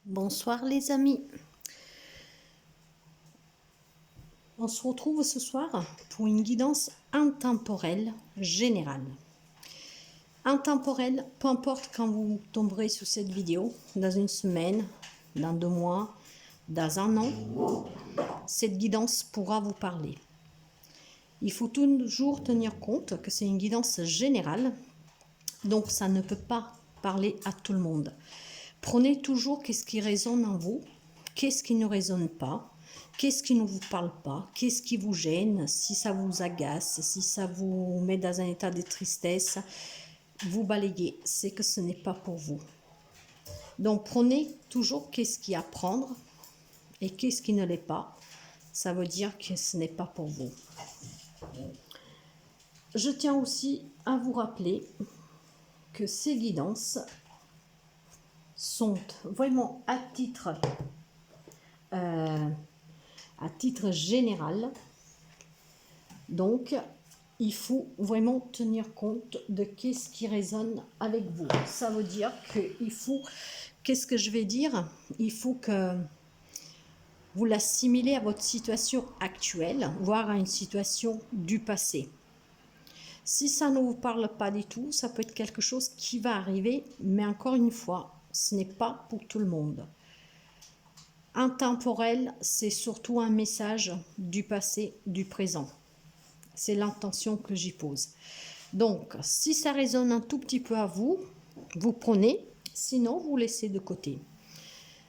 Bonsoir les amis. On se retrouve ce soir pour une guidance intemporelle générale. Intemporelle, peu importe quand vous tomberez sur cette vidéo, dans une semaine, dans 2 mois, dans un an, cette guidance pourra vous parler. Il faut toujours tenir compte que c'est une guidance générale, donc ça ne peut pas parler à tout le monde. Prenez toujours qu'est-ce qui résonne en vous, qu'est-ce qui ne résonne pas, qu'est-ce qui ne vous parle pas, qu'est-ce qui vous gêne, si ça vous agace, si ça vous met dans un état de tristesse, vous balayez, c'est que ce n'est pas pour vous. Donc prenez toujours qu'est-ce qui est à prendre et qu'est-ce qui ne l'est pas, ça veut dire que ce n'est pas pour vous. Je tiens aussi à vous rappeler que ces guidances sont vraiment à titre général. Donc, il faut vraiment tenir compte de qu'est-ce qui résonne avec vous. Ça veut dire qu'il faut, qu'est-ce que je vais dire? Il faut que vous l'assimilez à votre situation actuelle, voire à une situation du passé. Si ça ne vous parle pas du tout, ça peut être quelque chose qui va arriver, mais encore une fois, ce n'est pas pour tout le monde. Intemporel, c'est surtout un message du passé, du présent. C'est l'intention que j'y pose. Donc, si ça résonne un tout petit peu à vous, vous prenez, sinon vous laissez de côté.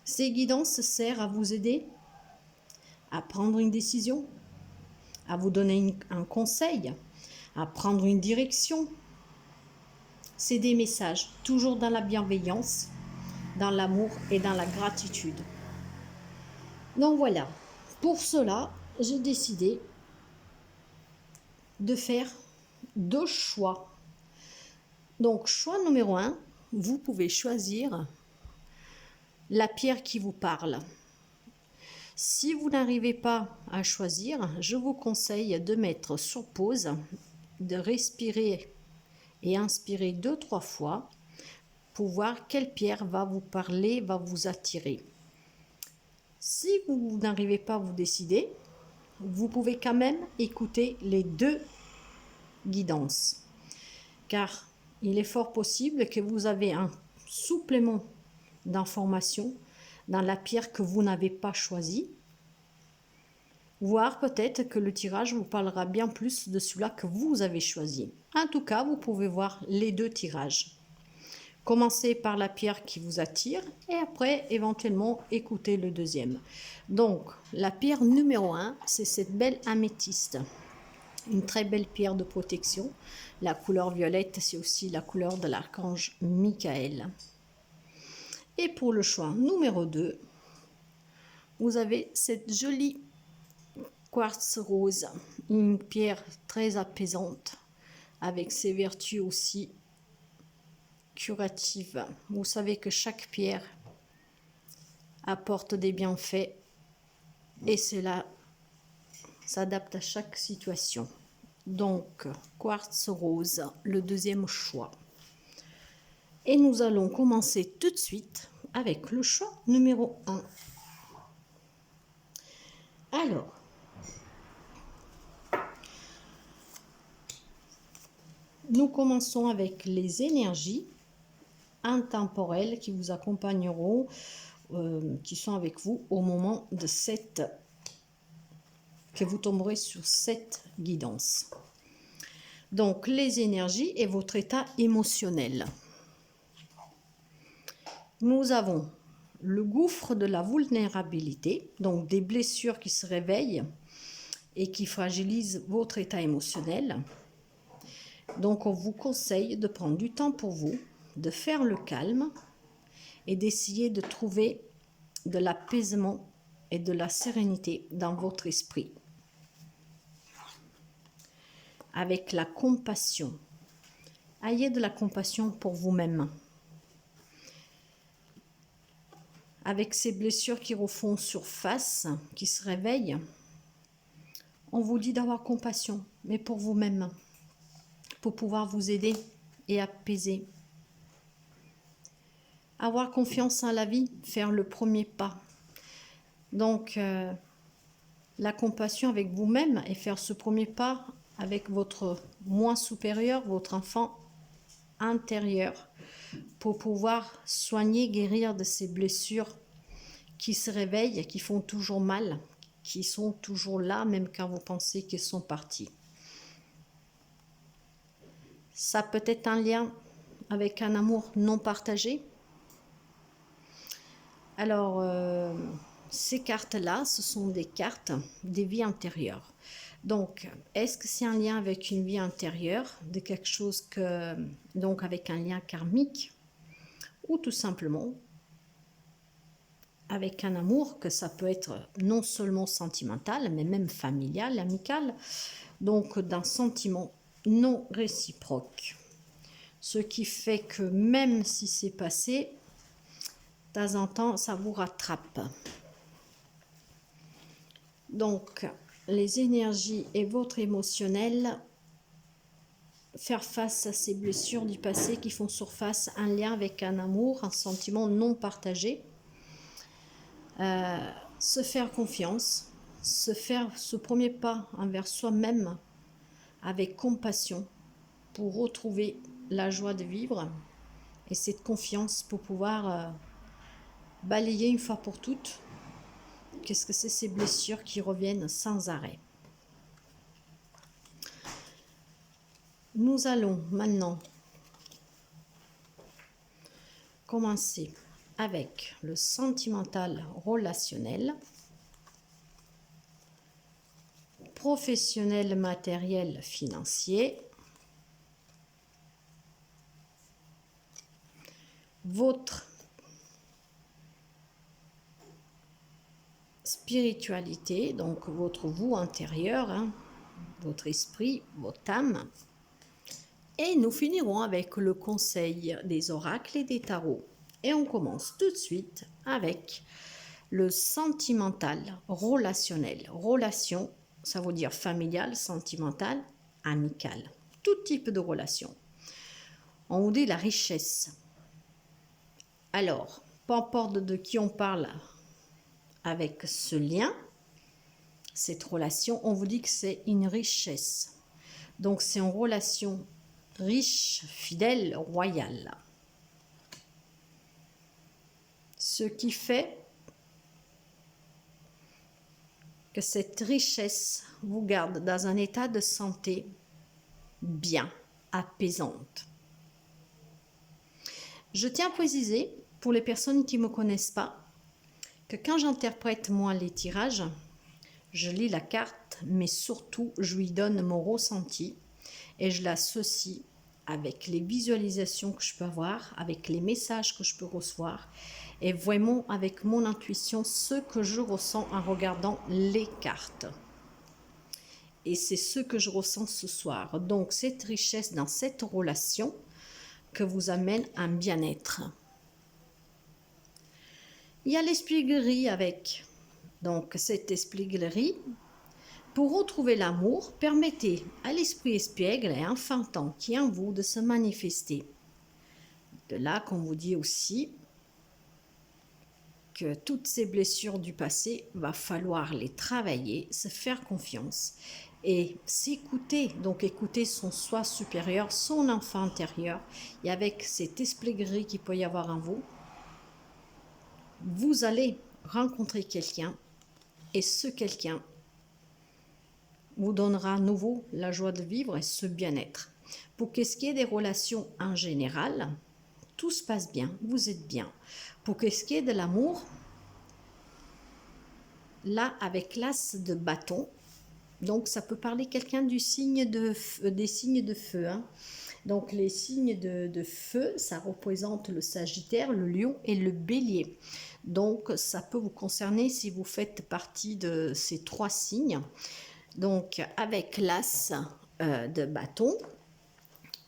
Ces guidances servent à vous aider à prendre une décision, à vous donner un conseil, à prendre une direction. C'est des messages, toujours dans la bienveillance, dans l'amour et dans la gratitude. Donc voilà, pour cela, j'ai décidé de faire 2 choix. Donc, choix numéro 1, vous pouvez choisir la pierre qui vous parle. Si vous n'arrivez pas à choisir, je vous conseille de mettre sur pause, de respirer et inspirer 2-3 fois pour voir quelle pierre va vous parler, va vous attirer. Si vous n'arrivez pas à vous décider, vous pouvez quand même écouter les 2 guidances. Car il est fort possible que vous avez un supplément d'informations dans la pierre que vous n'avez pas choisie, voire peut-être que le tirage vous parlera bien plus de celui-là que vous avez choisi. En tout cas, vous pouvez voir les 2 tirages. Commencez par la pierre qui vous attire et après, éventuellement, écoutez le deuxième. Donc, la pierre numéro 1, c'est cette belle améthyste. Une très belle pierre de protection. La couleur violette, c'est aussi la couleur de l'archange Michael. Et pour le choix numéro 2, vous avez cette jolie quartz rose, une pierre très apaisante, avec ses vertus aussi curatives. Vous savez que chaque pierre apporte des bienfaits et cela s'adapte à chaque situation. Donc, quartz rose, le deuxième choix. Et nous allons commencer tout de suite avec le choix numéro 1. Alors, nous commençons avec les énergies intemporelles qui vous accompagneront, qui sont avec vous au moment de que vous tomberez sur cette guidance. Donc, les énergies et votre état émotionnel. Nous avons le gouffre de la vulnérabilité, donc des blessures qui se réveillent et qui fragilisent votre état émotionnel. Donc, on vous conseille de prendre du temps pour vous, de faire le calme et d'essayer de trouver de l'apaisement et de la sérénité dans votre esprit. Avec la compassion. Ayez de la compassion pour vous-même. Avec ces blessures qui refont surface, qui se réveillent, on vous dit d'avoir compassion, mais pour vous-même, pour pouvoir vous aider et apaiser. avoir confiance en la vie, faire le premier pas. Donc, la compassion avec vous-même et faire ce premier pas avec votre moi supérieur, votre enfant intérieur, pour pouvoir soigner, guérir de ces blessures qui se réveillent, qui font toujours mal, qui sont toujours là, même quand vous pensez qu'ils sont partis. Ça peut être un lien avec un amour non partagé. Alors, ces cartes-là, ce sont des cartes des vies antérieures. Donc, est-ce que c'est un lien avec une vie intérieure, de quelque chose que, donc avec un lien karmique, ou tout simplement avec un amour que ça peut être non seulement sentimental, mais même familial, amical, donc d'un sentiment non réciproque. Ce qui fait que même si c'est passé, de temps en temps, ça vous rattrape. Donc, les énergies et votre émotionnel, faire face à ces blessures du passé qui font surface, un lien avec un amour, un sentiment non partagé, se faire confiance, se faire ce premier pas envers soi-même avec compassion pour retrouver la joie de vivre et cette confiance pour pouvoir balayer une fois pour toutes. Qu'est-ce que c'est ces blessures qui reviennent sans arrêt? Nous allons maintenant commencer avec le sentimental relationnel, professionnel, matériel, financier, votre spiritualité, donc votre vous intérieur, hein, votre esprit, votre âme. Et nous finirons avec le conseil des oracles et des tarots. Et on commence tout de suite avec le sentimental relationnel. Relation, ça veut dire familial, sentimental, amical. Tout type de relation. On vous dit la richesse. Alors, peu importe de qui on parle avec ce lien, cette relation, on vous dit que c'est une richesse. Donc, c'est une relation riche, fidèle, royale. Ce qui fait que cette richesse vous garde dans un état de santé bien, apaisante. Je tiens à préciser, pour les personnes qui ne me connaissent pas, que quand j'interprète moi les tirages, je lis la carte, mais surtout je lui donne mon ressenti et je l'associe avec les visualisations que je peux avoir, avec les messages que je peux recevoir et vraiment avec mon intuition, ce que je ressens en regardant les cartes. Et c'est ce que je ressens ce soir. Donc cette richesse dans cette relation que vous amène un bien-être. Il y a l'espièglerie avec. Donc cette espièglerie, pour retrouver l'amour, permettez à l'esprit espiègle et enfantin qui est en vous de se manifester. De là qu'on vous dit aussi que toutes ces blessures du passé, va falloir les travailler, se faire confiance et s'écouter. Donc écouter son soi supérieur, son enfant intérieur, et avec cette espièglerie qu'il peut y avoir en vous, vous allez rencontrer quelqu'un et ce quelqu'un vous donnera à nouveau la joie de vivre et ce bien-être. Pour ce qui est des relations en général, tout se passe bien, vous êtes bien. Pour ce qui est de l'amour, là avec l'as de bâton, donc ça peut parler quelqu'un du signe des signes de feu. Hein. Donc les signes de feu, ça représente le Sagittaire, le Lion et le Bélier. Donc ça peut vous concerner si vous faites partie de ces trois signes. Donc avec l'as de bâton,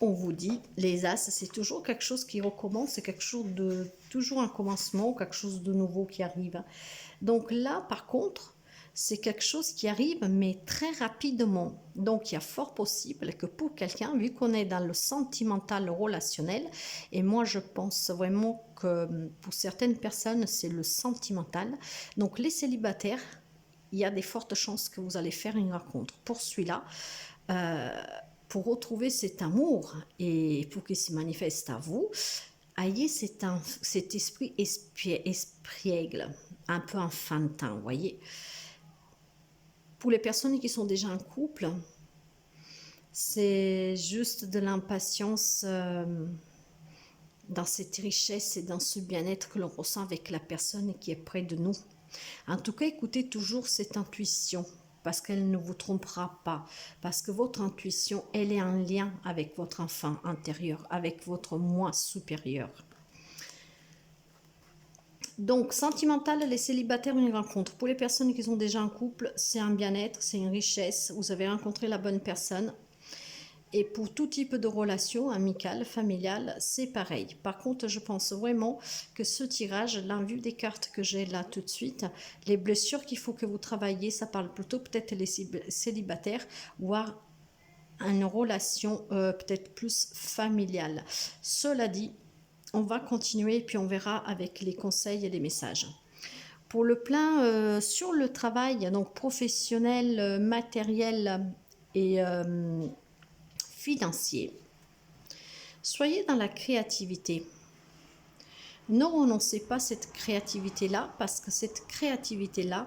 on vous dit, les as, c'est toujours quelque chose qui recommence, c'est quelque chose de, toujours un commencement, quelque chose de nouveau qui arrive. Donc là, par contre, c'est quelque chose qui arrive, mais très rapidement. Donc il y a fort possible que pour quelqu'un, vu qu'on est dans le sentimental relationnel, et moi je pense vraiment Donc, pour certaines personnes, c'est le sentimental. Donc, les célibataires, il y a des fortes chances que vous allez faire une rencontre. Pour celui-là, pour retrouver cet amour et pour qu'il se manifeste à vous, ayez cet esprit espiègle, un peu enfantin, vous voyez. Pour les personnes qui sont déjà en couple, c'est juste de l'impatience dans cette richesse et dans ce bien-être que l'on ressent avec la personne qui est près de nous. En tout cas, écoutez toujours cette intuition, parce qu'elle ne vous trompera pas, parce que votre intuition, elle est en lien avec votre enfant intérieur, avec votre moi supérieur. Donc, sentimental, les célibataires, une rencontre. Pour les personnes qui sont déjà en couple, c'est un bien-être, c'est une richesse. Vous avez rencontré la bonne personne. Et pour tout type de relation, amicale, familiale, c'est pareil. Par contre, je pense vraiment que ce tirage, là, vu des cartes que j'ai là tout de suite, les blessures qu'il faut que vous travaillez, ça parle plutôt peut-être les célibataires, voire une relation peut-être plus familiale. Cela dit, on va continuer et puis on verra avec les conseils et les messages. Pour le plan sur le travail, donc professionnel, matériel et financier, soyez dans la créativité. Ne renoncez pas à cette créativité-là, parce que cette créativité-là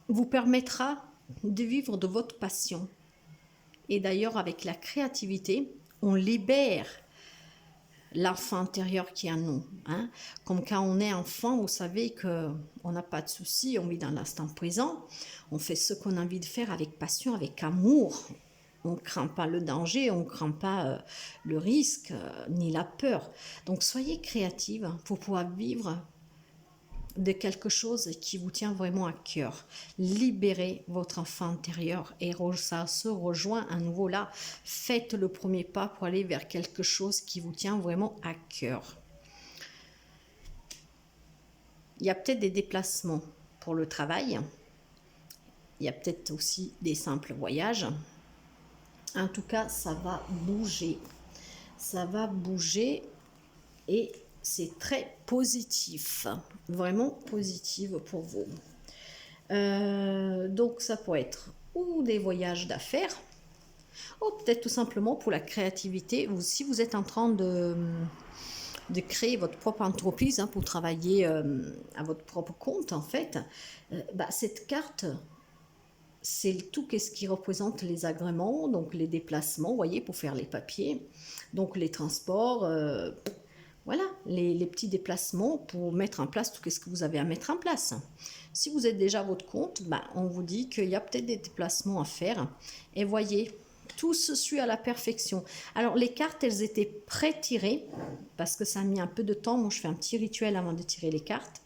vous permettra de vivre de votre passion. Et d'ailleurs, avec la créativité, on libère l'enfant intérieur qui est en nous. Hein. Comme quand on est enfant, vous savez qu'on n'a pas de soucis, on vit dans l'instant présent, on fait ce qu'on a envie de faire avec passion, avec amour. On ne craint pas le danger, on ne craint pas le risque, ni la peur. Donc soyez créative pour pouvoir vivre de quelque chose qui vous tient vraiment à cœur. Libérez votre enfant intérieur et ça se rejoint à nouveau là. Faites le premier pas pour aller vers quelque chose qui vous tient vraiment à cœur. Il y a peut-être des déplacements pour le travail. Il y a peut-être aussi des simples voyages. En tout cas, ça va bouger. Ça va bouger et c'est très positif. Vraiment positif pour vous. Donc, ça peut être ou des voyages d'affaires, ou peut-être tout simplement pour la créativité. Ou si vous êtes en train de créer votre propre entreprise, hein, pour travailler à votre propre compte, en fait, cette carte, c'est tout ce qui représente les agréments, donc les déplacements, vous voyez, pour faire les papiers, donc les transports, voilà, les petits déplacements pour mettre en place tout ce que vous avez à mettre en place. Si vous êtes déjà à votre compte, on vous dit qu'il y a peut-être des déplacements à faire. Et voyez, tout se suit à la perfection. Alors, les cartes, elles étaient pré-tirées, parce que ça a mis un peu de temps. Moi, je fais un petit rituel avant de tirer les cartes.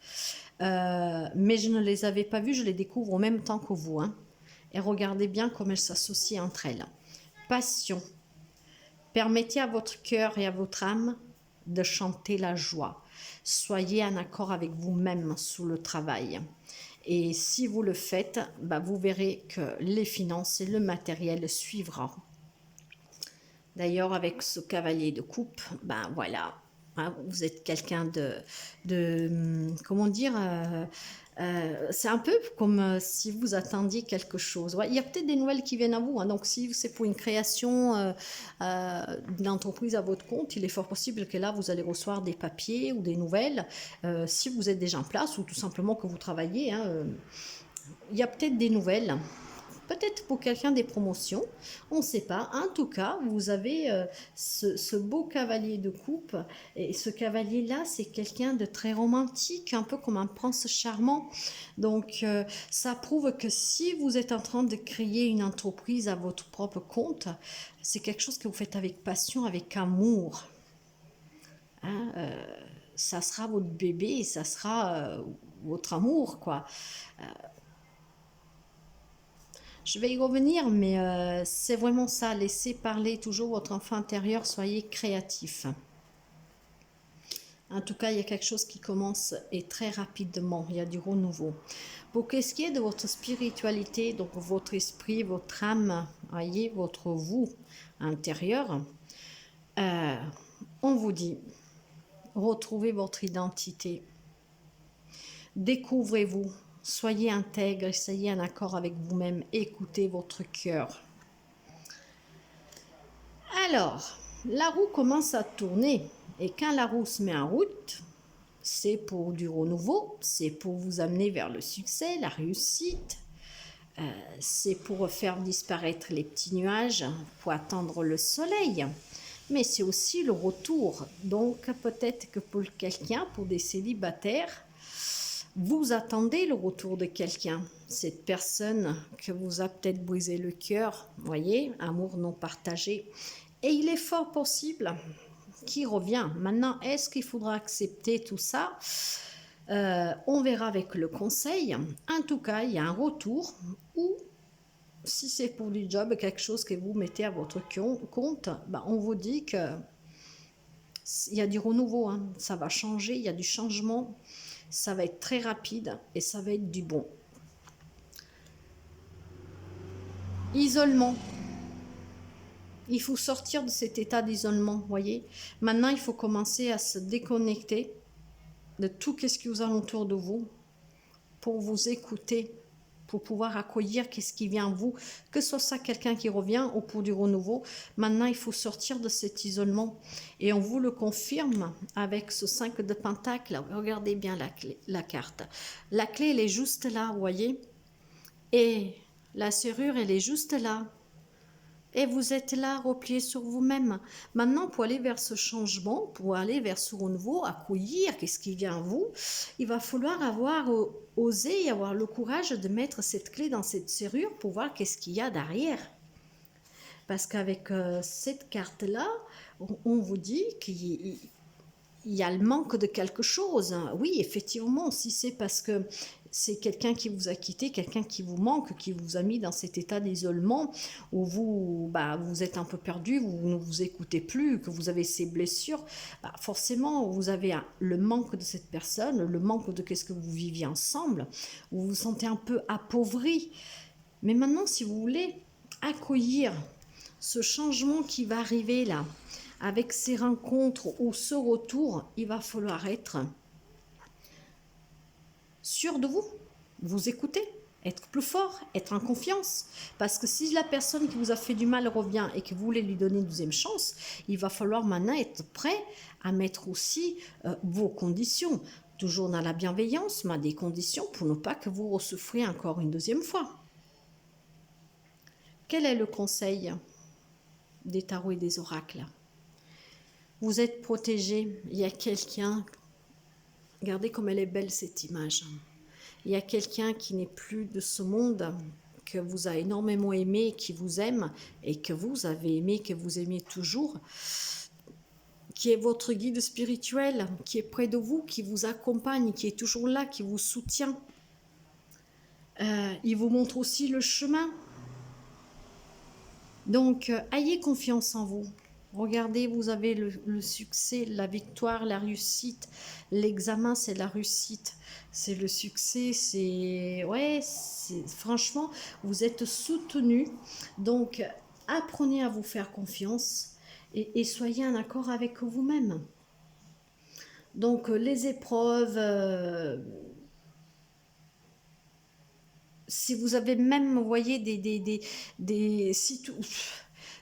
Mais je ne les avais pas vues, je les découvre en même temps que vous. Hein. Et regardez bien comment elles s'associent entre elles. Passion. Permettez à votre cœur et à votre âme de chanter la joie. Soyez en accord avec vous-même sous le travail. Et si vous le faites, vous verrez que les finances et le matériel suivront. D'ailleurs, avec ce cavalier de coupe, voilà, hein, vous êtes quelqu'un comment dire, c'est un peu comme si vous attendiez quelque chose. Ouais, il y a peut-être des nouvelles qui viennent à vous. Hein, donc, si c'est pour une création d'une entreprise à votre compte, il est fort possible que là, vous allez recevoir des papiers ou des nouvelles. Si vous êtes déjà en place ou tout simplement que vous travaillez, hein, il y a peut-être des nouvelles. Peut-être pour quelqu'un des promotions, on ne sait pas. En tout cas, vous avez ce beau cavalier de coupe. Et ce cavalier-là, c'est quelqu'un de très romantique, un peu comme un prince charmant. Donc, ça prouve que si vous êtes en train de créer une entreprise à votre propre compte, c'est quelque chose que vous faites avec passion, avec amour. Hein, ça sera votre bébé, ça sera votre amour, quoi. Je vais y revenir, mais c'est vraiment ça. Laissez parler toujours votre enfant intérieur. Soyez créatif. En tout cas, il y a quelque chose qui commence et très rapidement. Il y a du renouveau. Pour ce qui est de votre spiritualité, donc votre esprit, votre âme, voyez, votre vous intérieur, Euh, on vous dit, retrouvez votre identité. Découvrez-vous. Soyez intègre, soyez en accord avec vous-même. Écoutez votre cœur. Alors, la roue commence à tourner. Et quand la roue se met en route, c'est pour du renouveau, c'est pour vous amener vers le succès, la réussite. C'est pour faire disparaître les petits nuages, pour attendre le soleil. Mais c'est aussi le retour. Donc peut-être que pour quelqu'un, pour des célibataires, vous attendez le retour de quelqu'un. Cette personne que vous a peut-être brisé le cœur, voyez, amour non partagé. Et il est fort possible qu'il revient. Maintenant, est-ce qu'il faudra accepter tout ça? On verra avec le conseil. En tout cas, il y a un retour ou si c'est pour du job, quelque chose que vous mettez à votre compte, ben on vous dit que il y a du renouveau, hein. Ça va changer, il y a du changement, ça va être très rapide et ça va être du bon. Isolement. Il faut sortir de cet état d'isolement, voyez. Maintenant, il faut commencer à se déconnecter de tout ce qui vous alentour de vous pour vous écouter, pour pouvoir accueillir ce qui vient à vous, que ce soit ça quelqu'un qui revient ou pour du renouveau. Maintenant, il faut sortir de cet isolement. Et on vous le confirme avec ce 5 de Pentacle. Regardez bien la carte. La clé, elle est juste là, vous voyez. Et la serrure, elle est juste là. Et vous êtes là, replié sur vous-même. Maintenant, pour aller vers ce changement, pour aller vers ce renouveau, accueillir qu'est-ce qui vient à vous, il va falloir avoir osé et avoir le courage de mettre cette clé dans cette serrure pour voir qu'est-ce qu'il y a derrière. Parce qu'avec cette carte-là, on vous dit qu'il y a le manque de quelque chose. Oui, effectivement, si c'est parce que c'est quelqu'un qui vous a quitté, quelqu'un qui vous manque, qui vous a mis dans cet état d'isolement où vous êtes un peu perdu, vous ne vous écoutez plus, que vous avez ces blessures, forcément, vous avez le manque de cette personne, le manque de ce que vous viviez ensemble, vous vous sentez un peu appauvri. Mais maintenant, si vous voulez accueillir ce changement qui va arriver là, avec ces rencontres ou ce retour, il va falloir être sûr de vous, vous écouter, être plus fort, être en confiance. Parce que si la personne qui vous a fait du mal revient et que vous voulez lui donner une deuxième chance, il va falloir maintenant être prêt à mettre aussi vos conditions. Toujours dans la bienveillance, mais des conditions pour ne pas que vous ressouffriez encore une deuxième fois. Quel est le conseil des tarots et des oracles? Vous êtes protégé, il y a quelqu'un, regardez comme elle est belle cette image. Il y a quelqu'un qui n'est plus de ce monde, que vous a énormément aimé, qui vous aime et que vous avez aimé, que vous aimez toujours, qui est votre guide spirituel, qui est près de vous, qui vous accompagne, qui est toujours là, qui vous soutient. Il vous montre aussi le chemin. Donc, ayez confiance en vous. Regardez, vous avez le succès, la victoire, la réussite. L'examen, c'est la réussite. C'est le succès, c'est... Ouais, franchement, vous êtes soutenu. Donc, apprenez à vous faire confiance et soyez en accord avec vous-même. Donc, les épreuves... si vous avez même, vous voyez,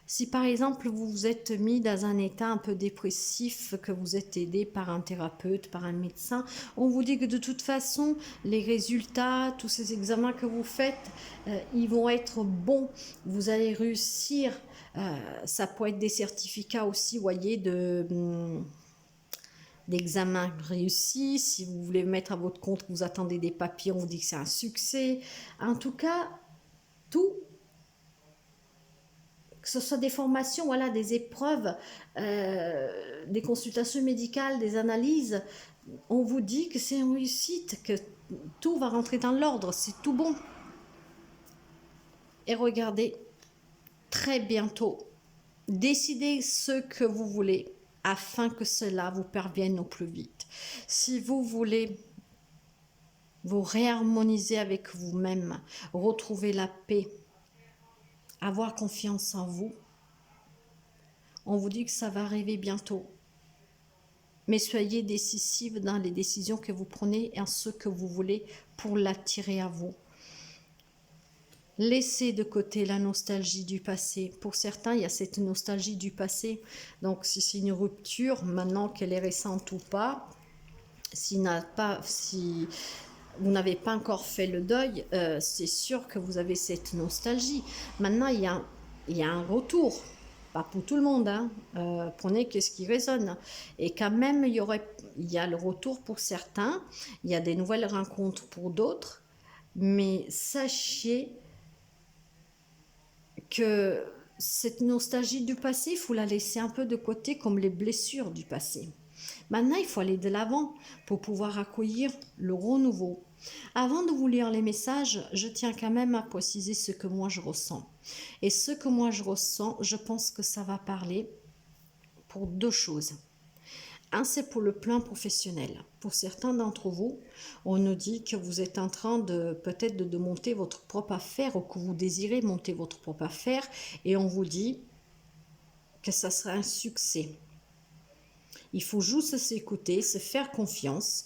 si par exemple vous vous êtes mis dans un état un peu dépressif, que vous êtes aidé par un thérapeute, par un médecin, on vous dit que de toute façon, les résultats, tous ces examens que vous faites, ils vont être bons, vous allez réussir. Ça peut être des certificats aussi, vous voyez, d'examen réussi. Si vous voulez mettre à votre compte que vous attendez des papiers, on vous dit que c'est un succès. En tout cas, tout, que ce soit des formations, voilà, des épreuves, des consultations médicales, des analyses, on vous dit que c'est une réussite, que tout va rentrer dans l'ordre, c'est tout bon. Et regardez, très bientôt, décidez ce que vous voulez afin que cela vous parvienne au plus vite. Si vous voulez vous réharmoniser avec vous-même, retrouver la paix, avoir confiance en vous, On vous dit que ça va arriver bientôt. Mais soyez décisifs dans les décisions que vous prenez et en ce que vous voulez pour l'attirer à vous. Laissez de côté la nostalgie du passé. Pour certains, il y a cette nostalgie du passé. Donc, si c'est une rupture, maintenant qu'elle est récente ou pas, si vous n'avez pas encore fait le deuil, c'est sûr que vous avez cette nostalgie. Maintenant, il y a un retour. Pas pour tout le monde, hein. Prenez ce qui résonne. Et quand même, il y a le retour pour certains. Il y a des nouvelles rencontres pour d'autres. Mais sachez que cette nostalgie du passé, il faut la laisser un peu de côté comme les blessures du passé. Maintenant, il faut aller de l'avant pour pouvoir accueillir le renouveau. Avant de vous lire les messages, je tiens quand même à préciser ce que moi je ressens. Et ce que moi je ressens, je pense que ça va parler pour deux choses. Un, c'est pour le plan professionnel. Pour certains d'entre vous, on nous dit que vous êtes en train de peut-être de monter votre propre affaire ou que vous désirez monter votre propre affaire et on vous dit que ça sera un succès. Il faut juste s'écouter, se faire confiance,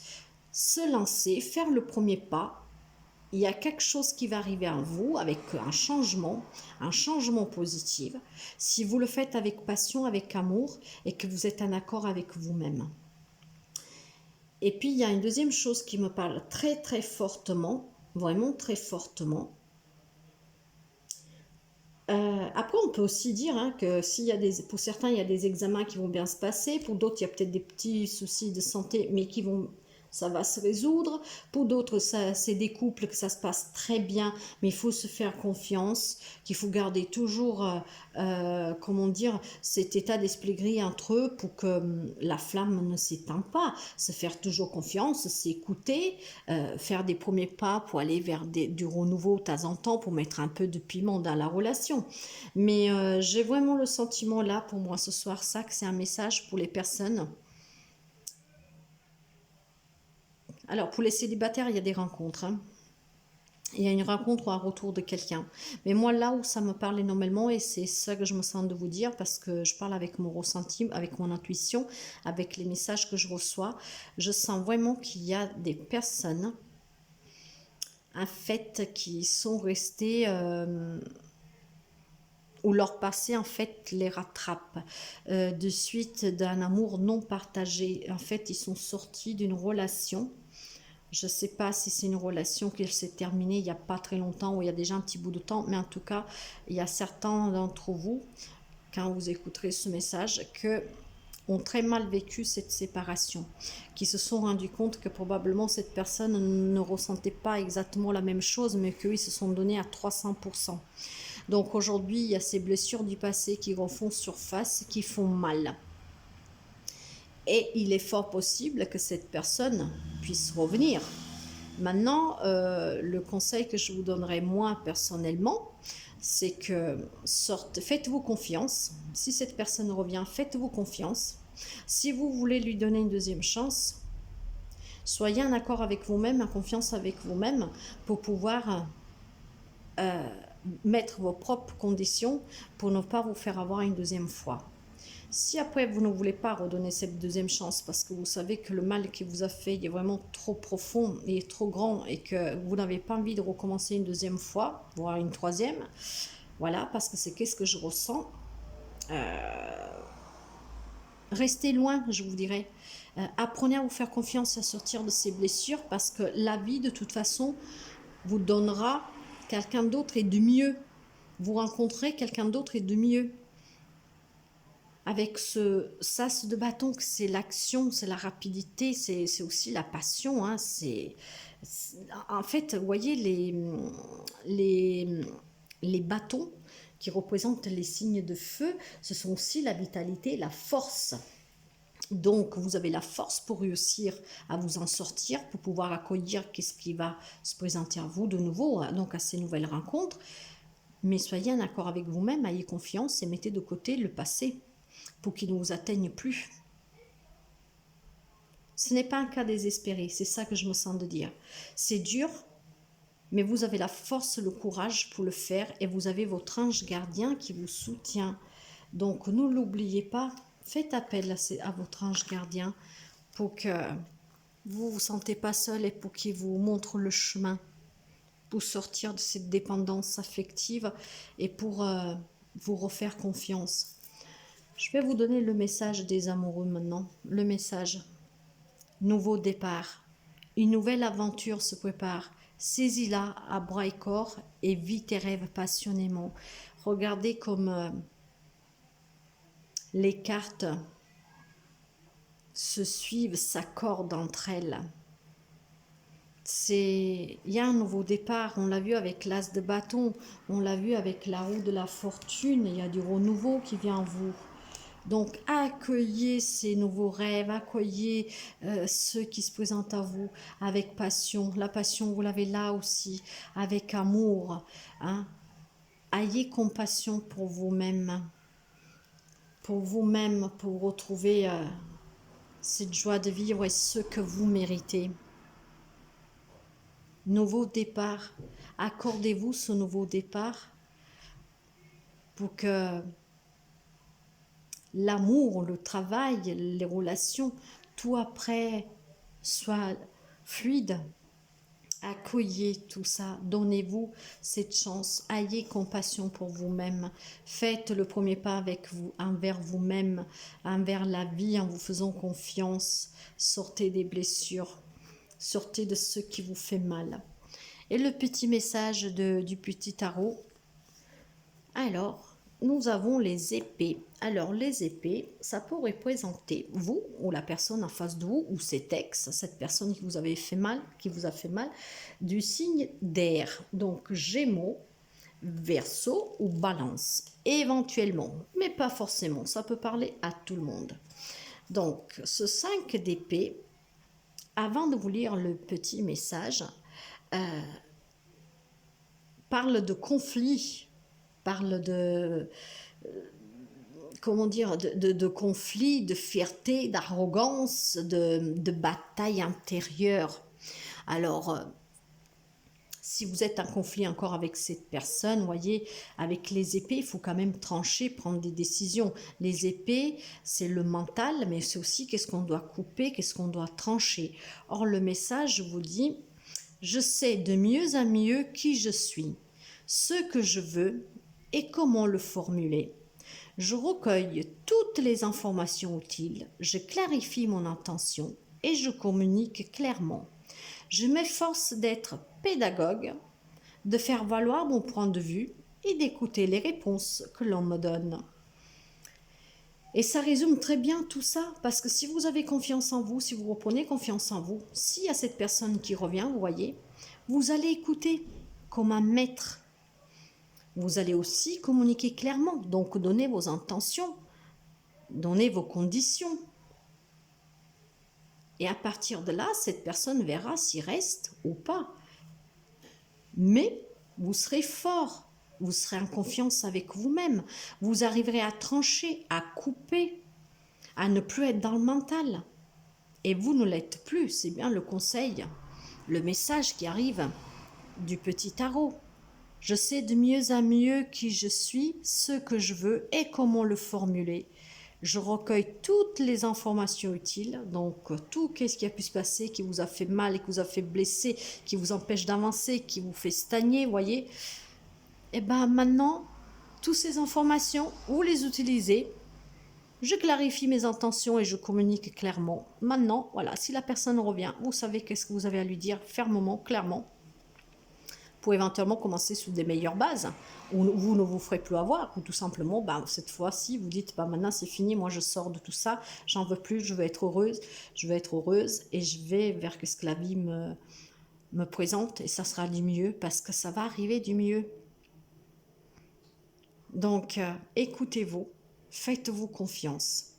se lancer, faire le premier pas. Il y a quelque chose qui va arriver à vous avec un changement positif. Si vous le faites avec passion, avec amour et que vous êtes en accord avec vous-même. Et puis, il y a une deuxième chose qui me parle très, très fortement, vraiment très fortement. Après, on peut aussi dire que pour certains, il y a des examens qui vont bien se passer. Pour d'autres, il y a peut-être des petits soucis de santé, mais ça va se résoudre. Pour d'autres, c'est des couples que ça se passe très bien, mais il faut se faire confiance, qu'il faut garder toujours, comment dire, cet état d'esprit gris entre eux pour que la flamme ne s'éteint pas. Se faire toujours confiance, s'écouter, faire des premiers pas pour aller vers du renouveau de temps en temps, pour mettre un peu de piment dans la relation. Mais j'ai vraiment le sentiment là, pour moi ce soir, ça, que c'est un message pour les personnes. Alors, pour les célibataires, il y a des rencontres. Hein. Il y a une rencontre ou un retour de quelqu'un. Mais moi, là où ça me parle énormément, et c'est ça que je me sens de vous dire, parce que je parle avec mon ressenti, avec mon intuition, avec les messages que je reçois, je sens vraiment qu'il y a des personnes, en fait, qui sont restées... où leur passé en fait les rattrape de suite d'un amour non partagé. En fait, ils sont sortis d'une relation. Je ne sais pas si c'est une relation qui s'est terminée il n'y a pas très longtemps ou il y a déjà un petit bout de temps, mais en tout cas, il y a certains d'entre vous, quand vous écouterez ce message, que ont très mal vécu cette séparation, qui se sont rendus compte que probablement cette personne ne ressentait pas exactement la même chose, mais qu'ils se sont donnés à 300%. Donc aujourd'hui, il y a ces blessures du passé qui refont surface, qui font mal. Et il est fort possible que cette personne puisse revenir. Maintenant, le conseil que je vous donnerai moi personnellement, c'est que faites-vous confiance. Si cette personne revient, faites-vous confiance. Si vous voulez lui donner une deuxième chance, soyez en accord avec vous-même, en confiance avec vous-même pour pouvoir mettre vos propres conditions pour ne pas vous faire avoir une deuxième fois. Si après vous ne voulez pas redonner cette deuxième chance parce que vous savez que le mal qui vous a fait est vraiment trop profond et trop grand et que vous n'avez pas envie de recommencer une deuxième fois, voire une troisième, voilà, parce que c'est qu'est-ce que je ressens. Restez loin, je vous dirais. Apprenez à vous faire confiance, à sortir de ces blessures parce que la vie, de toute façon, vous donnera quelqu'un d'autre et de mieux. Vous rencontrez quelqu'un d'autre et de mieux. Avec ce sas de bâton, c'est l'action, c'est la rapidité, c'est aussi la passion. Hein, en fait, vous voyez, les bâtons qui représentent les signes de feu, ce sont aussi la vitalité, la force. Donc, vous avez la force pour réussir à vous en sortir, pour pouvoir accueillir qu'est-ce qui va se présenter à vous de nouveau, donc à ces nouvelles rencontres. Mais soyez en accord avec vous-même, ayez confiance et mettez de côté le passé pour qu'il ne vous atteigne plus. Ce n'est pas un cas désespéré, c'est ça que je me sens de dire. C'est dur, mais vous avez la force, le courage pour le faire et vous avez votre ange gardien qui vous soutient Donc, ne l'oubliez pas, faites appel à votre ange gardien pour que vous ne vous sentez pas seul et pour qu'il vous montre le chemin pour sortir de cette dépendance affective et pour vous refaire confiance. Je vais vous donner le message des amoureux maintenant. Le message. Nouveau départ. Une nouvelle aventure se prépare. Saisis-la à bras et corps et vis tes rêves passionnément. Regardez comme les cartes se suivent, s'accordent entre elles. Il y a un nouveau départ, on l'a vu avec l'as de bâton, on l'a vu avec la roue de la fortune, il y a du renouveau qui vient en vous. Donc accueillez ces nouveaux rêves, accueillez ceux qui se présentent à vous avec passion. La passion, vous l'avez là aussi, avec amour. Hein. Ayez compassion pour vous-même, pour retrouver cette joie de vivre et ce que vous méritez. Nouveau départ. Accordez-vous ce nouveau départ pour que l'amour, le travail, les relations, tout après soit fluide. Accueillez tout ça, donnez-vous cette chance, ayez compassion pour vous-même, faites le premier pas avec vous, envers vous-même, envers la vie, en vous faisant confiance, sortez des blessures, sortez de ce qui vous fait mal. Et le petit message du petit tarot, alors, nous avons les épées. Alors, les épées, ça peut représenter vous ou la personne en face de vous ou cet ex, cette personne qui vous avait fait mal, du signe d'air. Donc, Gémeaux, Verseau ou Balance, éventuellement, mais pas forcément. Ça peut parler à tout le monde. Donc, ce 5 d'épée, avant de vous lire le petit message, parle de conflit, parle de comment dire, de conflit, de fierté, d'arrogance, de bataille intérieure. Alors, si vous êtes en conflit encore avec cette personne, voyez, avec les épées, il faut quand même trancher, prendre des décisions. Les épées, c'est le mental, mais c'est aussi qu'est-ce qu'on doit couper, qu'est-ce qu'on doit trancher. Or, le message vous dit, je sais de mieux en mieux qui je suis, ce que je veux et comment le formuler. Je recueille toutes les informations utiles, je clarifie mon intention et je communique clairement. Je m'efforce d'être pédagogue, de faire valoir mon point de vue et d'écouter les réponses que l'on me donne. Et ça résume très bien tout ça, parce que si vous avez confiance en vous, si vous reprenez confiance en vous, s'il y a cette personne qui revient, vous voyez, vous allez écouter comme un maître. Vous allez aussi communiquer clairement, donc donner vos intentions, donner vos conditions. Et à partir de là, cette personne verra s'il reste ou pas. Mais vous serez fort, vous serez en confiance avec vous-même, vous arriverez à trancher, à couper, à ne plus être dans le mental. Et vous ne l'êtes plus, c'est bien le conseil, le message qui arrive du petit tarot. Je sais de mieux en mieux qui je suis, ce que je veux et comment le formuler. Je recueille toutes les informations utiles, donc tout ce qui a pu se passer, qui vous a fait mal et qui vous a fait blesser, qui vous empêche d'avancer, qui vous fait stagner, voyez. Et bien maintenant, toutes ces informations, vous les utilisez. Je clarifie mes intentions et je communique clairement. Maintenant, voilà, si la personne revient, vous savez qu'est-ce que vous avez à lui dire fermement, clairement, pour éventuellement commencer sous des meilleures bases, où vous ne vous ferez plus avoir, ou tout simplement, cette fois-ci, vous dites, maintenant c'est fini, moi je sors de tout ça, j'en veux plus, je veux être heureuse, et je vais vers ce que la vie me présente, et ça sera du mieux, parce que ça va arriver du mieux. Donc, écoutez-vous, faites-vous confiance,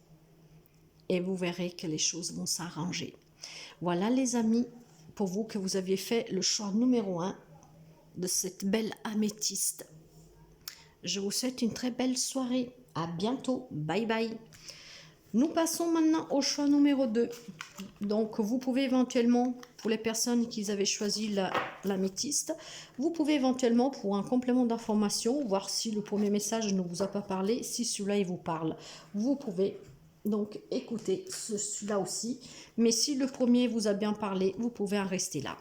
et vous verrez que les choses vont s'arranger. Voilà les amis, pour vous que vous aviez fait le choix numéro 1, de cette belle améthyste. Je vous souhaite une très belle soirée. À bientôt. Bye bye. Nous passons maintenant au choix numéro 2. Donc, vous pouvez éventuellement, pour les personnes qui avaient choisi l'améthyste, vous pouvez éventuellement, pour un complément d'information, voir si le premier message ne vous a pas parlé, si celui-là, il vous parle. Vous pouvez donc écouter celui-là aussi. Mais si le premier vous a bien parlé, vous pouvez en rester là.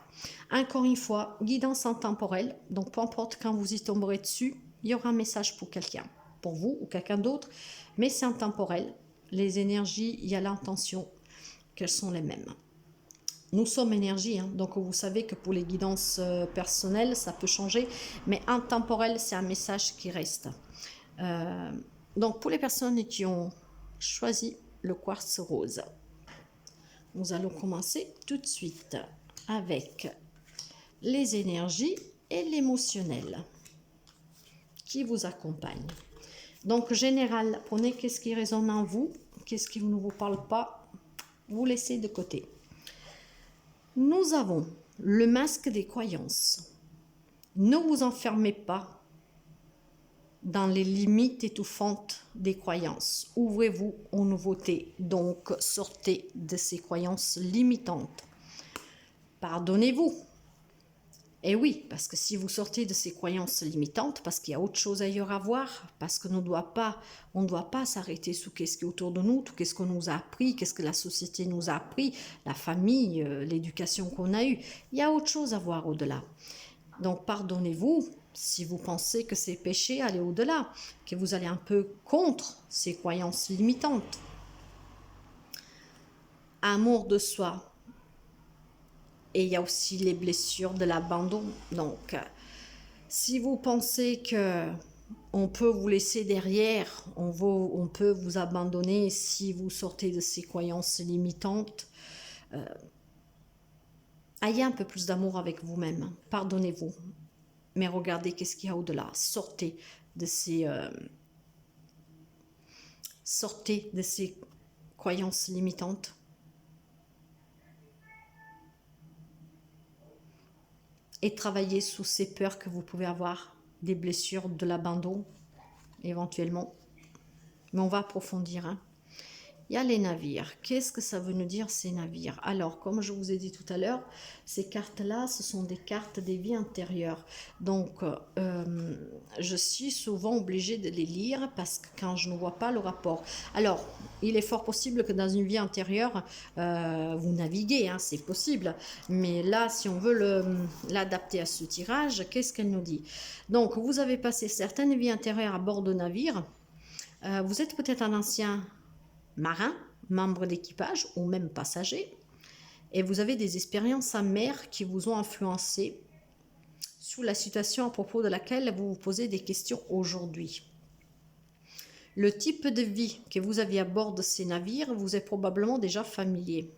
Encore une fois, guidance intemporelle. Donc, peu importe quand vous y tomberez dessus, il y aura un message pour quelqu'un, pour vous ou quelqu'un d'autre, mais c'est intemporel. Les énergies, il y a l'intention qu'elles sont les mêmes. Nous sommes énergie, hein, donc vous savez que pour les guidances personnelles, ça peut changer, mais intemporel, c'est un message qui reste. Donc pour les personnes qui ont choisi le quartz rose, nous allons commencer tout de suite avec les énergies et l'émotionnel qui vous accompagnent. Donc, général, prenez qu'est-ce qui résonne en vous, qu'est-ce qui ne vous parle pas, vous laissez de côté. Nous avons le masque des croyances. Ne vous enfermez pas dans les limites étouffantes des croyances. Ouvrez-vous aux nouveautés, donc sortez de ces croyances limitantes. Pardonnez-vous. Et oui, parce que si vous sortez de ces croyances limitantes, parce qu'il y a autre chose ailleurs à voir, parce qu'on ne doit pas s'arrêter sur qu'est-ce qui est autour de nous, tout qu'est-ce qu'on nous a appris, qu'est-ce que la société nous a appris, la famille, l'éducation qu'on a eue. Il y a autre chose à voir au-delà. Donc pardonnez-vous si vous pensez que c'est péché, allez au-delà, que vous allez un peu contre ces croyances limitantes. Amour de soi. Et il y a aussi les blessures de l'abandon. Donc, si vous pensez que on peut vous laisser derrière, on peut vous abandonner si vous sortez de ces croyances limitantes, ayez un peu plus d'amour avec vous-même. Pardonnez-vous. Mais regardez qu'est-ce qu'il y a au-delà. Sortez de ces croyances limitantes. Et travailler sous ces peurs que vous pouvez avoir, des blessures, de l'abandon, éventuellement. Mais on va approfondir. Hein. Il y a les navires. Qu'est-ce que ça veut nous dire, ces navires? Alors, comme je vous ai dit tout à l'heure, ces cartes-là, ce sont des cartes des vies antérieures. Donc, je suis souvent obligée de les lire parce que quand je ne vois pas le rapport. Alors, il est fort possible que dans une vie antérieure, vous naviguez, hein, c'est possible. Mais là, si on veut l'adapter à ce tirage, qu'est-ce qu'elle nous dit? Donc, vous avez passé certaines vies antérieures à bord de navires. Vous êtes peut-être un ancien marin, membre d'équipage ou même passager, et vous avez des expériences amères qui vous ont influencé sur la situation à propos de laquelle vous vous posez des questions aujourd'hui. Le type de vie que vous aviez à bord de ces navires vous est probablement déjà familier.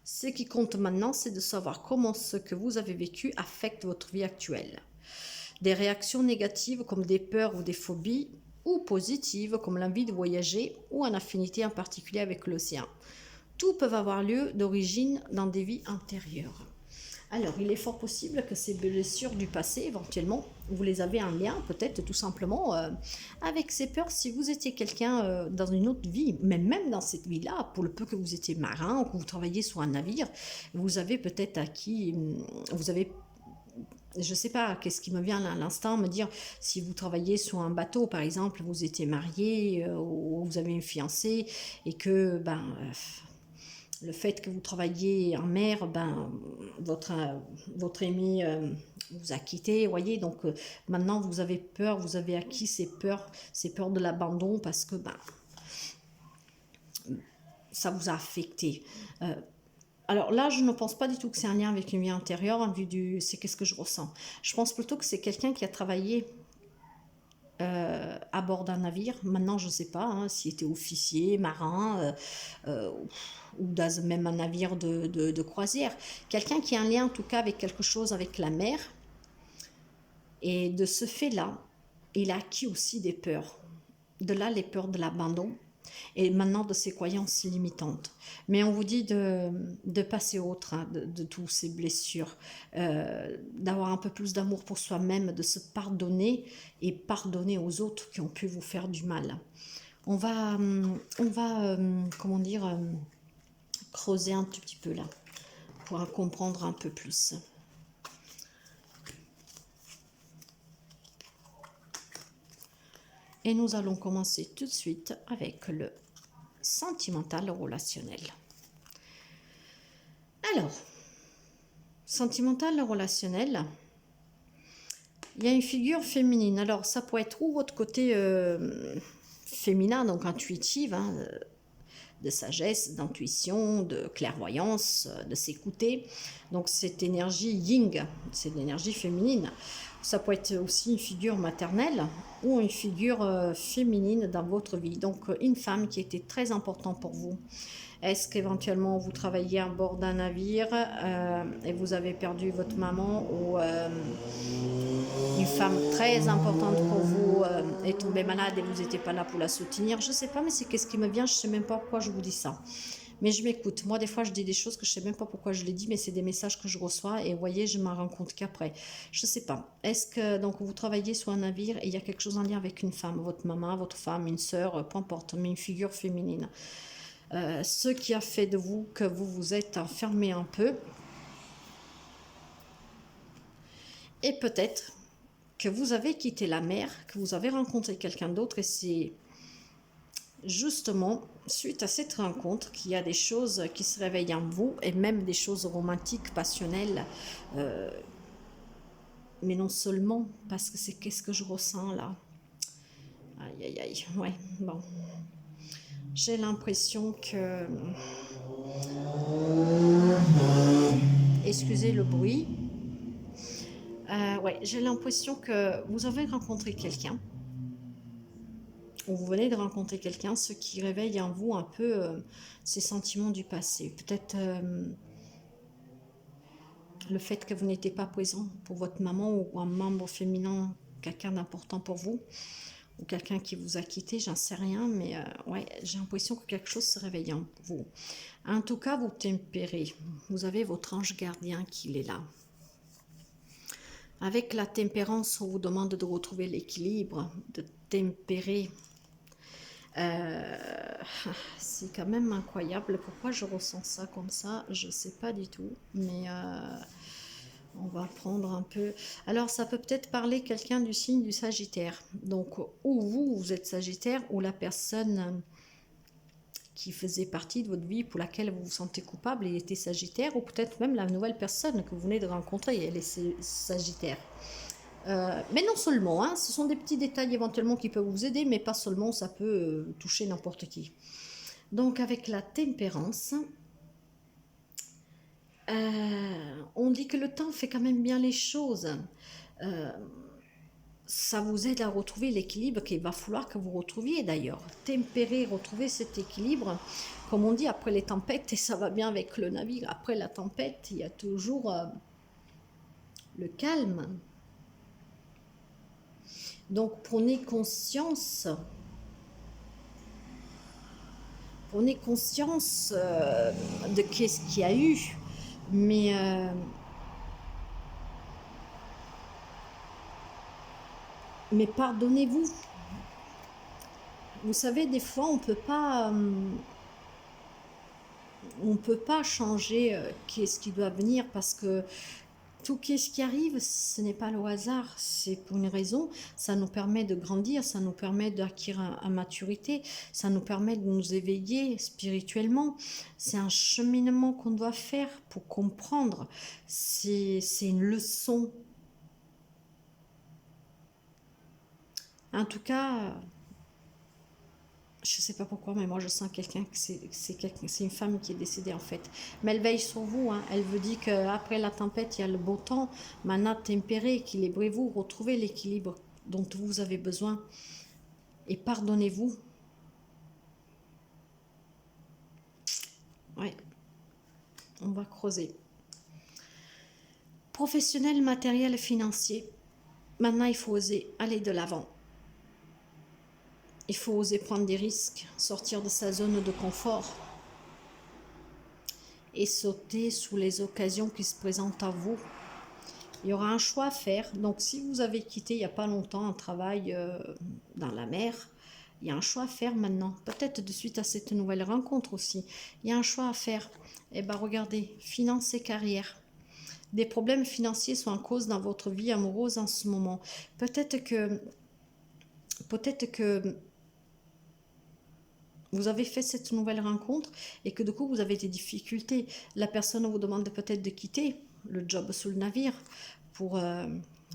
Ce qui compte maintenant, c'est de savoir comment ce que vous avez vécu affecte votre vie actuelle. Des réactions négatives comme des peurs ou des phobies, ou positives comme l'envie de voyager ou une affinité en particulier avec l'océan. Tout peut avoir lieu d'origine dans des vies antérieures. Alors, il est fort possible que ces blessures du passé, éventuellement, vous les avez en lien, peut-être tout simplement, avec ces peurs si vous étiez quelqu'un dans une autre vie, mais même dans cette vie-là, pour le peu que vous étiez marin ou que vous travailliez sur un navire, vous avez peut-être acquis, vous avez je ne sais pas, qu'est-ce qui me vient à l'instant, me dire, si vous travaillez sur un bateau, par exemple, vous étiez marié ou vous avez une fiancée et que le fait que vous travailliez en mer, votre aimé vous a quitté, vous voyez, donc maintenant vous avez peur, vous avez acquis ces peurs de l'abandon parce que ça vous a affecté. Alors là, je ne pense pas du tout que c'est un lien avec une vie antérieure, en vue c'est qu'est-ce que je ressens. Je pense plutôt que c'est quelqu'un qui a travaillé à bord d'un navire. Maintenant, je ne sais pas hein, s'il était officier, marin, ou dans même un navire de croisière. Quelqu'un qui a un lien en tout cas avec quelque chose avec la mer. Et de ce fait-là, il a acquis aussi des peurs. De là, les peurs de l'abandon. Et maintenant de ces croyances limitantes. Mais on vous dit de passer autre, hein, de toutes ces blessures, d'avoir un peu plus d'amour pour soi-même, de se pardonner et pardonner aux autres qui ont pu vous faire du mal. comment dire, creuser un tout petit peu là, pour en comprendre un peu plus. Et nous allons commencer tout de suite avec le sentimental relationnel. Alors, sentimental relationnel, il y a une figure féminine. Alors, ça peut être ou votre côté féminin, donc intuitive, hein, de sagesse, d'intuition, de clairvoyance, de s'écouter. Donc, cette énergie yin, c'est l'énergie féminine. Ça peut être aussi une figure maternelle ou une figure féminine dans votre vie. Donc, une femme qui était très importante pour vous. Est-ce qu'éventuellement vous travaillez à bord d'un navire et vous avez perdu votre maman ou une femme très importante pour vous est tombée malade et vous n'étiez pas là pour la soutenir? Je ne sais pas, mais c'est qu'est-ce qui me vient, je ne sais même pas pourquoi je vous dis ça. Mais je m'écoute. Moi, des fois, je dis des choses que je ne sais même pas pourquoi je les dis, mais c'est des messages que je reçois et vous voyez, je m'en rends compte qu'après. Je ne sais pas. Est-ce que donc vous travaillez sur un navire et il y a quelque chose en lien avec une femme, votre maman, votre femme, une sœur, peu importe, mais une figure féminine. Ce qui a fait de vous que vous vous êtes enfermé un peu. Et peut-être que vous avez quitté la mer, que vous avez rencontré quelqu'un d'autre et c'est justement suite à cette rencontre qu'il y a des choses qui se réveillent en vous et même des choses romantiques, passionnelles. Mais non seulement, parce que c'est qu'est-ce que je ressens là. Aïe, aïe, aïe, ouais, bon. J'ai l'impression que... Excusez le bruit. Ouais, j'ai l'impression que vous avez rencontré quelqu'un, ou vous venez de rencontrer quelqu'un, ce qui réveille en vous un peu ces sentiments du passé. Peut-être le fait que vous n'étiez pas présent pour votre maman ou un membre féminin, quelqu'un d'important pour vous, ou quelqu'un qui vous a quitté, j'en sais rien, mais ouais, j'ai l'impression que quelque chose se réveille en vous. En tout cas, vous tempérez. Vous avez votre ange gardien qui est là. Avec la tempérance, on vous demande de retrouver l'équilibre, de tempérer. C'est quand même incroyable. Pourquoi je ressens ça comme ça, je ne sais pas du tout. Mais on va prendre un peu... Alors, ça peut peut-être parler quelqu'un du signe du Sagittaire. Donc, ou vous êtes Sagittaire, ou la personne qui faisait partie de votre vie pour laquelle vous vous sentez coupable, il était Sagittaire, ou peut-être même la nouvelle personne que vous venez de rencontrer, elle est Sagittaire. Mais non seulement, hein, ce sont des petits détails éventuellement qui peuvent vous aider, mais pas seulement, ça peut toucher n'importe qui. Donc avec la tempérance, on dit que le temps fait quand même bien les choses. Ça vous aide à retrouver l'équilibre qu'il va falloir que vous retrouviez d'ailleurs. Tempérer, retrouver cet équilibre. Comme on dit, après les tempêtes, et ça va bien avec le navire, après la tempête, il y a toujours le calme. Donc prenez conscience de qu'est-ce qu'il y a eu, mais pardonnez-vous. Vous savez, des fois, on peut pas changer qu'est-ce qui doit venir parce que tout ce qui arrive, ce n'est pas le hasard, c'est pour une raison. Ça nous permet de grandir, ça nous permet d'acquérir en maturité, ça nous permet de nous éveiller spirituellement. C'est un cheminement qu'on doit faire pour comprendre. C'est une leçon. En tout cas, je ne sais pas pourquoi, mais moi je sens quelqu'un, c'est une femme qui est décédée en fait. Mais elle veille sur vous, hein. Elle vous dit qu'après la tempête, il y a le beau temps. Maintenant, tempérez, équilibrez-vous, retrouvez l'équilibre dont vous avez besoin. Et pardonnez-vous. Ouais, on va creuser. Professionnel, matériel et financier. Maintenant, il faut oser aller de l'avant. Il faut oser prendre des risques, sortir de sa zone de confort et sauter sous les occasions qui se présentent à vous. Il y aura un choix à faire. Donc, si vous avez quitté il n'y a pas longtemps un travail dans la mer, Il y a un choix à faire maintenant. Peut-être de suite à cette nouvelle rencontre aussi. Il y a un choix à faire. Eh bien, regardez, finances et carrière. Des problèmes financiers sont en cause dans votre vie amoureuse en ce moment. Peut-être que vous avez fait cette nouvelle rencontre et que du coup vous avez des difficultés. La personne vous demande peut-être de quitter le job sous le navire pour, euh,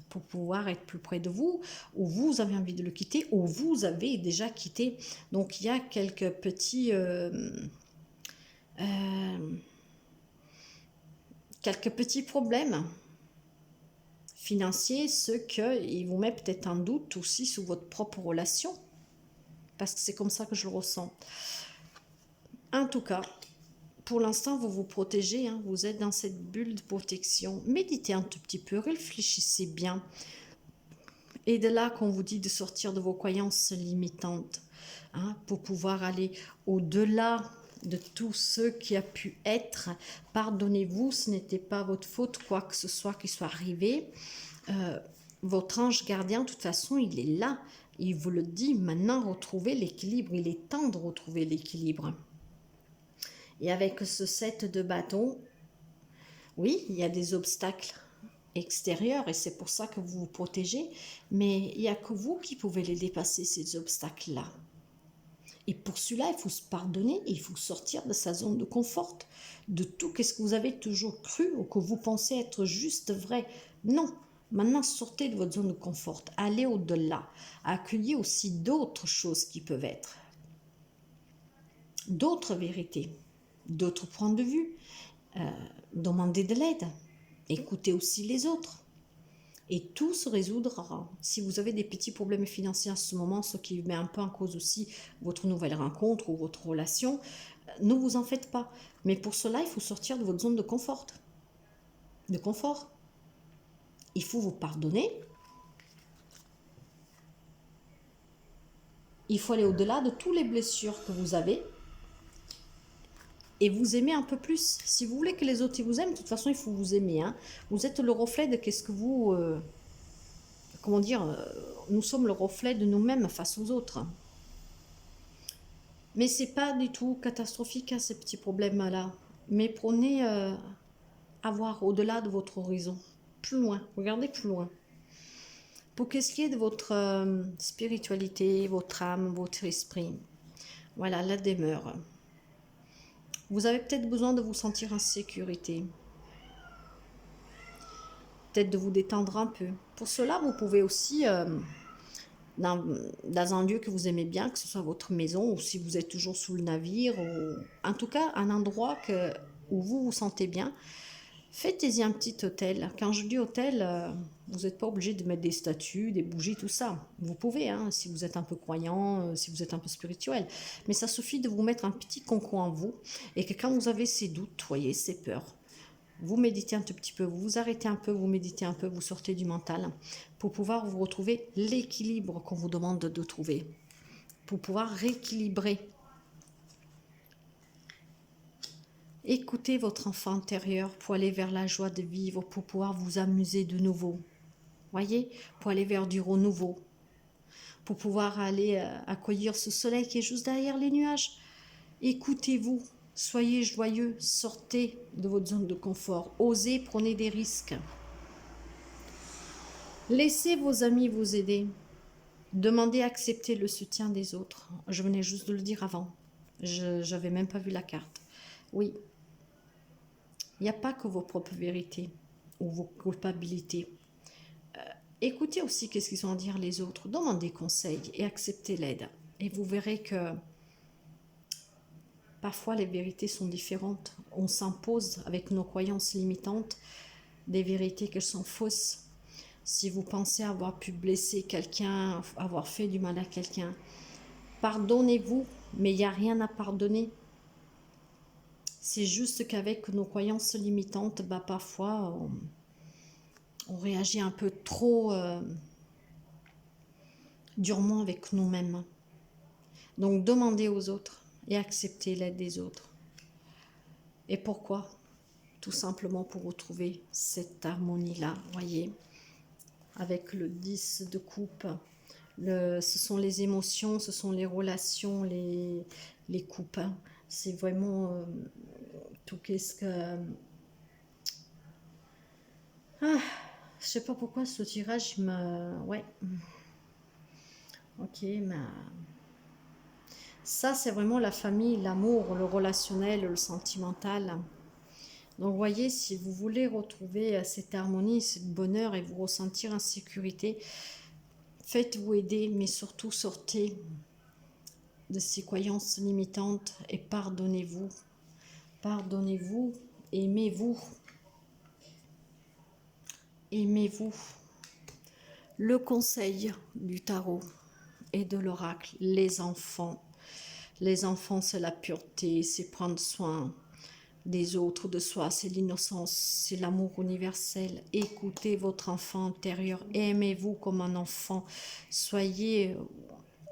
pour pouvoir être plus près de vous, ou vous avez envie de le quitter, ou vous avez déjà quitté. Donc il y a quelques petits problèmes financiers, ce qui vous met peut-être en doute aussi sur votre propre relation, parce que c'est comme ça que je le ressens. En tout cas, pour l'instant, vous vous protégez, hein, vous êtes dans cette bulle de protection. Méditez un tout petit peu, réfléchissez bien. Et de là qu'on vous dit de sortir de vos croyances limitantes, hein, pour pouvoir aller au-delà de tout ce qui a pu être. Pardonnez-vous, ce n'était pas votre faute, quoi que ce soit qui soit arrivé. Votre ange gardien, de toute façon, il est là. Il vous le dit, maintenant, retrouvez l'équilibre. Il est temps de retrouver l'équilibre. Et avec ce 7 de bâton, oui, il y a des obstacles extérieurs et c'est pour ça que vous vous protégez, mais il n'y a que vous qui pouvez les dépasser, ces obstacles-là. Et pour cela, il faut se pardonner, il faut sortir de sa zone de confort, de tout ce que vous avez toujours cru ou que vous pensez être juste vrai. Non, maintenant sortez de votre zone de confort, allez au-delà, accueillez aussi d'autres choses qui peuvent être, d'autres vérités, d'autres points de vue. Demandez de l'aide, écoutez aussi les autres. Et tout se résoudra. Si vous avez des petits problèmes financiers en ce moment, ce qui met un peu en cause aussi votre nouvelle rencontre ou votre relation, ne vous en faites pas. Mais pour cela, il faut sortir de votre zone de confort. De confort. Il faut vous pardonner. Il faut aller au-delà de toutes les blessures que vous avez et vous aimer un peu plus. Si vous voulez que les autres vous aiment, de toute façon, il faut vous aimer. Hein. Vous êtes le reflet de qu'est-ce que vous... comment dire, nous sommes le reflet de nous-mêmes face aux autres. Mais c'est pas du tout catastrophique, hein, ces petits problèmes-là. Mais prenez à voir au-delà de votre horizon, plus loin, regardez plus loin. Pour qu'est-ce qui est de votre spiritualité, votre âme, votre esprit, voilà, la demeure. Vous avez peut-être besoin de vous sentir en sécurité, peut-être de vous détendre un peu. Pour cela, vous pouvez aussi... dans un lieu que vous aimez bien, que ce soit votre maison ou si vous êtes toujours sous le navire, ou en tout cas un endroit où vous vous sentez bien, faites-y un petit hôtel. Quand je dis hôtel, vous n'êtes pas obligé de mettre des statues, des bougies, tout ça. Vous pouvez, hein, si vous êtes un peu croyant, si vous êtes un peu spirituel. Mais ça suffit de vous mettre un petit cocon en vous et que quand vous avez ces doutes, voyez, ces peurs, vous méditez un tout petit peu, vous vous arrêtez un peu, vous méditez un peu, vous sortez du mental pour pouvoir vous retrouver l'équilibre qu'on vous demande de trouver, pour pouvoir rééquilibrer. Écoutez votre enfant intérieur pour aller vers la joie de vivre, pour pouvoir vous amuser de nouveau. Voyez, pour aller vers du renouveau, pour pouvoir aller accueillir ce soleil qui est juste derrière les nuages. Écoutez-vous, soyez joyeux, sortez de votre zone de confort, osez, prenez des risques. Laissez vos amis vous aider. Demandez à accepter le soutien des autres. Je venais juste de le dire avant. Je n'avais même pas vu la carte. Oui, il n'y a pas que vos propres vérités ou vos culpabilités. Écoutez aussi qu'est-ce qu'ils ont à dire les autres. Demandez conseil et acceptez l'aide. Et vous verrez que parfois les vérités sont différentes. On s'impose avec nos croyances limitantes des vérités qui sont fausses. Si vous pensez avoir pu blesser quelqu'un, avoir fait du mal à quelqu'un, pardonnez-vous, mais il n'y a rien à pardonner. C'est juste qu'avec nos croyances limitantes, parfois on réagit un peu trop durement avec nous-mêmes. Donc demandez aux autres et acceptez l'aide des autres. Et pourquoi? Tout simplement pour retrouver cette harmonie-là, voyez, avec le 10 de coupe, Ce sont les émotions, ce sont les relations, les coupes. Hein. C'est vraiment tout qu'est-ce que... Ah, je sais pas pourquoi ce tirage me... Ouais. Ok, mais... Ça, c'est vraiment la famille, l'amour, le relationnel, le sentimental. Donc, voyez, si vous voulez retrouver cette harmonie, ce bonheur et vous ressentir en sécurité, faites-vous aider, mais surtout sortez de ces croyances limitantes et pardonnez-vous. Pardonnez-vous, aimez-vous. Aimez-vous. Le conseil du tarot et de l'oracle, les enfants. Les enfants, c'est la pureté, c'est prendre soin des autres, de soi, c'est l'innocence, c'est l'amour universel. Écoutez votre enfant intérieur, aimez-vous comme un enfant, soyez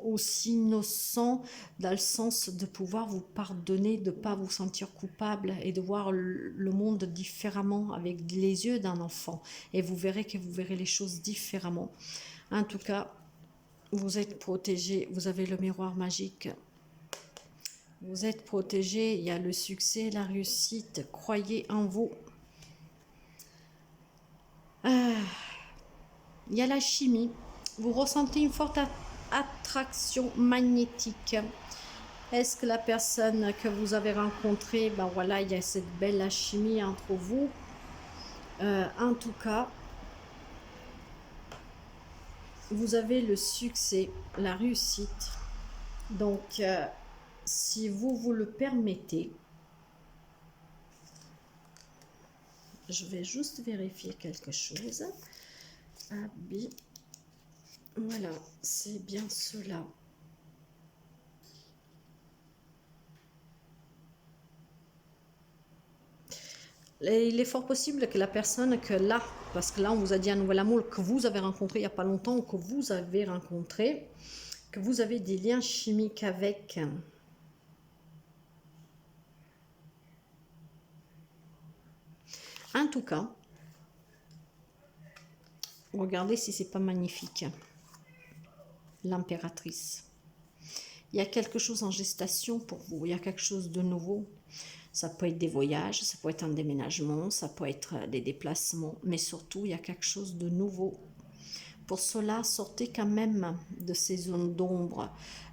aussi innocent dans le sens de pouvoir vous pardonner, de ne pas vous sentir coupable et de voir le monde différemment avec les yeux d'un enfant. Et vous verrez que vous verrez les choses différemment. En tout cas, vous êtes protégés, vous avez le miroir magique. Vous êtes protégés, il y a le succès, la réussite, croyez en vous. Il y a la chimie, vous ressentez une forte attraction magnétique. Est-ce que la personne que vous avez rencontrée, ben voilà, il y a cette belle alchimie entre vous. En tout cas, vous avez le succès, la réussite. Donc, si vous vous le permettez, je vais juste vérifier quelque chose. Habit. Voilà, c'est bien cela. Et il est fort possible que la personne que là, parce que là on vous a dit un nouvel amour que vous avez rencontré il n'y a pas longtemps ou que vous avez rencontré, que vous avez des liens chimiques avec. En tout cas, regardez si c'est pas magnifique. L'impératrice. Il y a quelque chose en gestation pour vous, il y a quelque chose de nouveau. Ça peut être des voyages, ça peut être un déménagement, ça peut être des déplacements, mais surtout il y a quelque chose de nouveau. Pour cela, sortez quand même de ces zones d'ombre,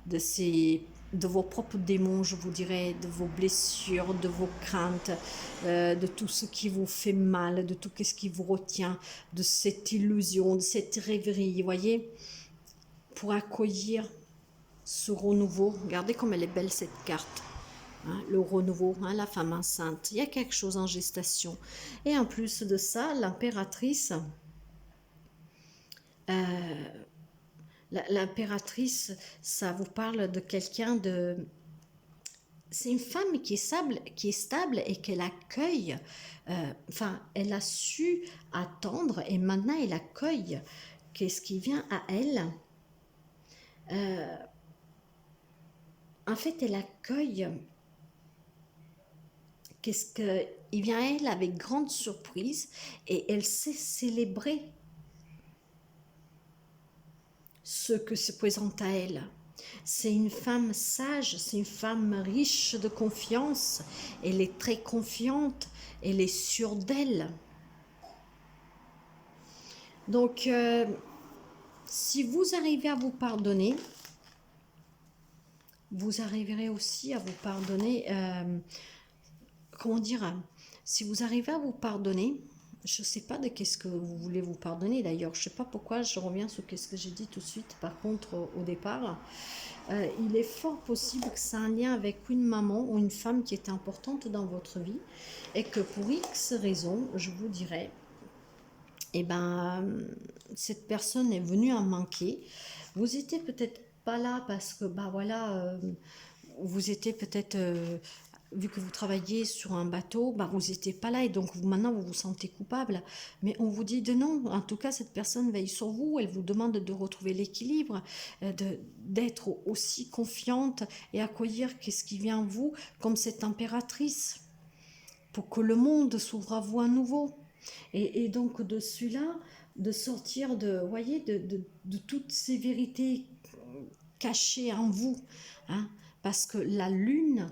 de vos propres démons, je vous dirais, de vos blessures, de vos craintes, de tout ce qui vous fait mal, de tout ce qui vous retient, de cette illusion, de cette rêverie, voyez, pour accueillir ce renouveau. Regardez comme elle est belle cette carte. Hein, le renouveau, hein, la femme enceinte. Il y a quelque chose en gestation. Et en plus de ça, l'impératrice, l'impératrice, ça vous parle de quelqu'un de... C'est une femme qui est stable et qu'elle accueille. Enfin, elle a su attendre et maintenant elle accueille. Qu'est-ce qui vient à elle? En fait, elle accueille. Qu'est-ce que il vient à elle avec grande surprise et elle sait célébrer ce que se présente à elle. C'est une femme sage, c'est une femme riche de confiance. Elle est très confiante, elle est sûre d'elle. Donc, si vous arrivez à vous pardonner, vous arriverez aussi à vous pardonner. Comment dire? Si vous arrivez à vous pardonner, je ne sais pas de qu'est-ce que vous voulez vous pardonner d'ailleurs. Je ne sais pas pourquoi je reviens sur ce que j'ai dit tout de suite. Par contre, au départ, il est fort possible que ça ait un lien avec une maman ou une femme qui était importante dans votre vie et que pour X raisons, je vous dirais, eh ben, cette personne est venue en manquer. Vous étiez peut-être pas là parce que, bah voilà, vous étiez peut-être, vu que vous travaillez sur un bateau, bah vous n'étiez pas là et donc maintenant vous vous sentez coupable. Mais on vous dit de non. En tout cas, cette personne veille sur vous. Elle vous demande de retrouver l'équilibre, d'être aussi confiante et accueillir qu'est-ce qui vient en vous comme cette impératrice pour que le monde s'ouvre à vous à nouveau. Et donc de celui-là, de sortir de, voyez, de toutes ces vérités cachées en vous, hein, parce que la lune,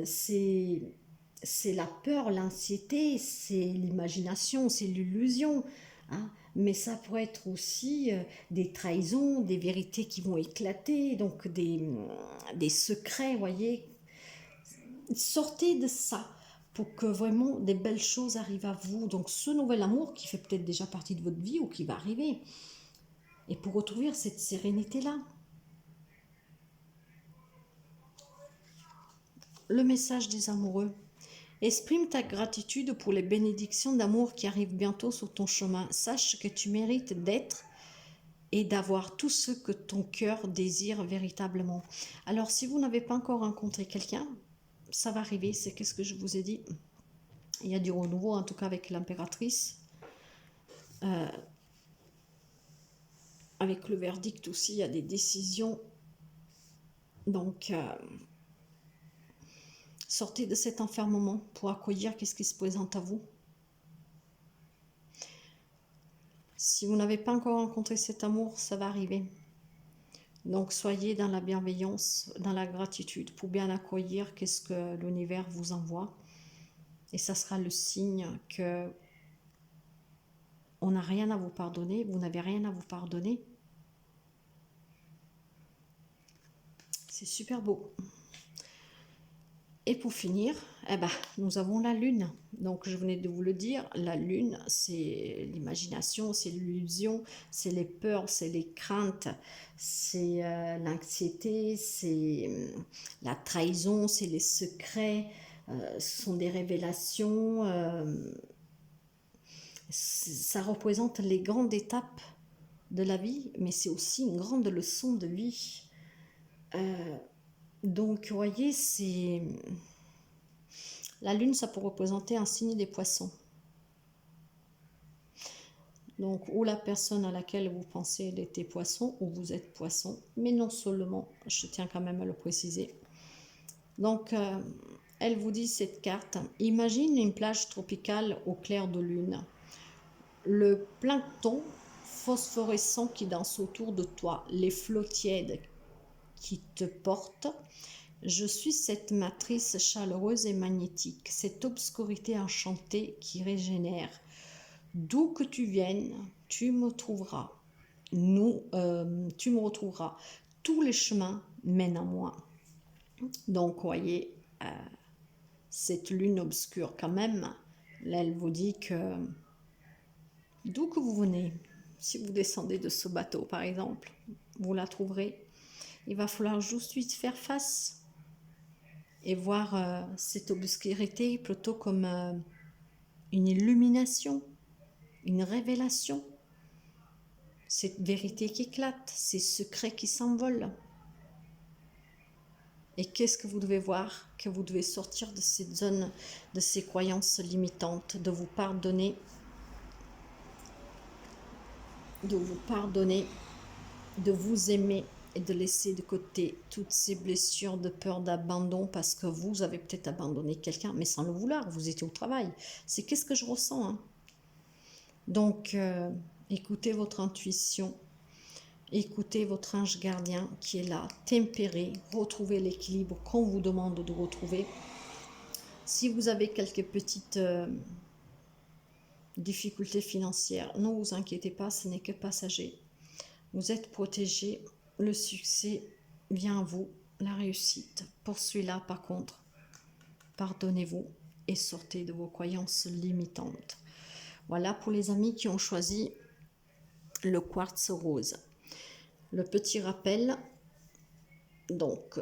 c'est la peur, l'anxiété, c'est l'imagination, c'est l'illusion, hein. Mais ça pourrait être aussi des trahisons, des vérités qui vont éclater, donc des secrets, voyez. Sortez de ça pour que vraiment des belles choses arrivent à vous. Donc ce nouvel amour qui fait peut-être déjà partie de votre vie ou qui va arriver. Et pour retrouver cette sérénité-là. Le message des amoureux. Exprime ta gratitude pour les bénédictions d'amour qui arrivent bientôt sur ton chemin. Sache que tu mérites d'être et d'avoir tout ce que ton cœur désire véritablement. Alors si vous n'avez pas encore rencontré quelqu'un, ça va arriver, c'est qu'est-ce que je vous ai dit. Il y a du renouveau, en tout cas avec l'impératrice. Avec le verdict aussi, il y a des décisions. Donc, sortez de cet enfermement pour accueillir qu'est-ce qui se présente à vous. Si vous n'avez pas encore rencontré cet amour, ça va arriver. Donc, soyez dans la bienveillance, dans la gratitude pour bien accueillir qu'est-ce que l'univers vous envoie. Et ça sera le signe que on n'a rien à vous pardonner, vous n'avez rien à vous pardonner. C'est super beau. Et pour finir, nous avons la lune. Donc, je venais de vous le dire, la lune, c'est l'imagination, c'est l'illusion, c'est les peurs, c'est les craintes, c'est l'anxiété, c'est la trahison, c'est les secrets, ce sont des révélations. Ça représente les grandes étapes de la vie, mais c'est aussi une grande leçon de vie. Donc, vous voyez, c'est... La lune, ça peut représenter un signe des poissons. Donc, ou la personne à laquelle vous pensez elle était poisson, ou vous êtes poisson. Mais non seulement, je tiens quand même à le préciser. Donc, elle vous dit cette carte. Imagine une plage tropicale au clair de lune. Le plancton phosphorescent qui danse autour de toi, les flots tièdes qui te portent. Je suis cette matrice chaleureuse et magnétique, cette obscurité enchantée qui régénère. D'où que tu viennes, tu me trouveras. Tu me retrouveras. Tous les chemins mènent à moi. Donc, voyez, cette lune obscure quand même, là, elle vous dit que d'où que vous venez, si vous descendez de ce bateau par exemple, vous la trouverez. Il va falloir juste faire face et voir cette obscurité plutôt comme une illumination, une révélation. Cette vérité qui éclate, ces secrets qui s'envolent. Et qu'est-ce que vous devez voir? Que vous devez sortir de cette zone, de ces croyances limitantes, de vous pardonner, de vous aimer et de laisser de côté toutes ces blessures de peur d'abandon parce que vous avez peut-être abandonné quelqu'un, mais sans le vouloir, vous étiez au travail. C'est qu'est-ce que je ressens, hein? Donc, écoutez votre intuition, écoutez votre ange gardien qui est là, tempérez, retrouvez l'équilibre qu'on vous demande de retrouver. Si vous avez quelques petites difficultés financières, ne vous inquiétez pas, ce n'est que passager. Vous êtes protégé, le succès vient à vous, la réussite. Pour celui-là, par contre, pardonnez-vous et sortez de vos croyances limitantes. Voilà pour les amis qui ont choisi le quartz rose. Le petit rappel, donc,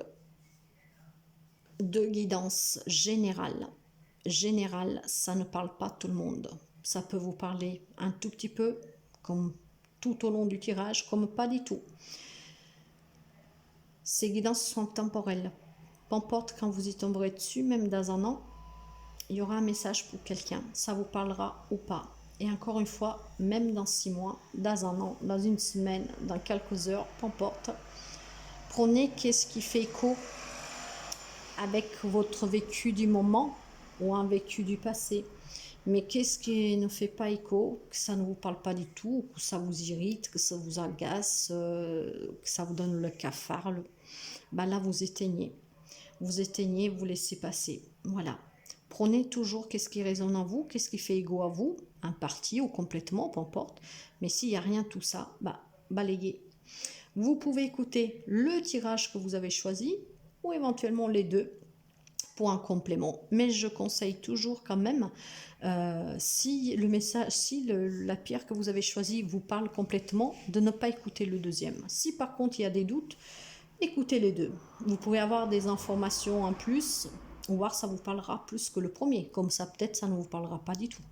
de guidance générale. Générale, ça ne parle pas tout le monde. Ça peut vous parler un tout petit peu, comme tout au long du tirage, comme pas du tout. Ces guidances sont temporelles. Peu importe quand vous y tomberez dessus, même dans un an, il y aura un message pour quelqu'un. Ça vous parlera ou pas. Et encore une fois, même dans 6 mois, dans un an, dans une semaine, dans quelques heures, peu importe. Prenez qu'est-ce qui fait écho avec votre vécu du moment ou un vécu du passé. Mais qu'est-ce qui ne fait pas écho, que ça ne vous parle pas du tout, que ça vous irrite, que ça vous agace, que ça vous donne le cafard, bah là vous éteignez. Vous éteignez, vous laissez passer. Voilà. Prenez toujours qu'est-ce qui résonne en vous, qu'est-ce qui fait égo à vous, un parti ou complètement, peu importe. Mais s'il n'y a rien de tout ça, bah balayez. Vous pouvez écouter le tirage que vous avez choisi ou éventuellement les deux pour un complément. Mais je conseille toujours quand même, si le message, si la pierre que vous avez choisie vous parle complètement, de ne pas écouter le deuxième. Si par contre il y a des doutes, écoutez les deux. Vous pourrez avoir des informations en plus, ou voir ça vous parlera plus que le premier. Comme ça, peut-être, ça ne vous parlera pas du tout.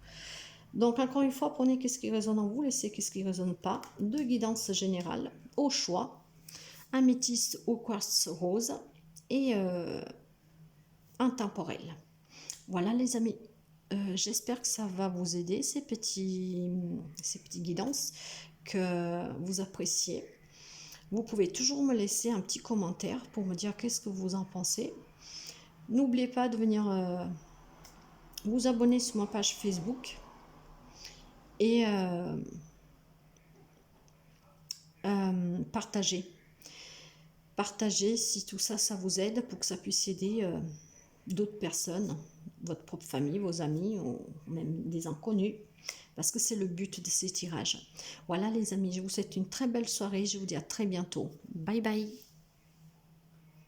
Donc, encore une fois, prenez qu'est-ce qui résonne en vous, laissez qu'est-ce qui ne résonne pas. De guidance générale, au choix. Améthyste au quartz rose et intemporel. Voilà les amis, j'espère que ça va vous aider, ces petites guidances, que vous appréciez. Vous pouvez toujours me laisser un petit commentaire pour me dire qu'est-ce que vous en pensez. N'oubliez pas de venir vous abonner sur ma page Facebook et partager. Partagez si tout ça, ça vous aide pour que ça puisse aider d'autres personnes, votre propre famille, vos amis ou même des inconnus, parce que c'est le but de ces tirages. Voilà les amis, je vous souhaite une très belle soirée, je vous dis à très bientôt. Bye bye.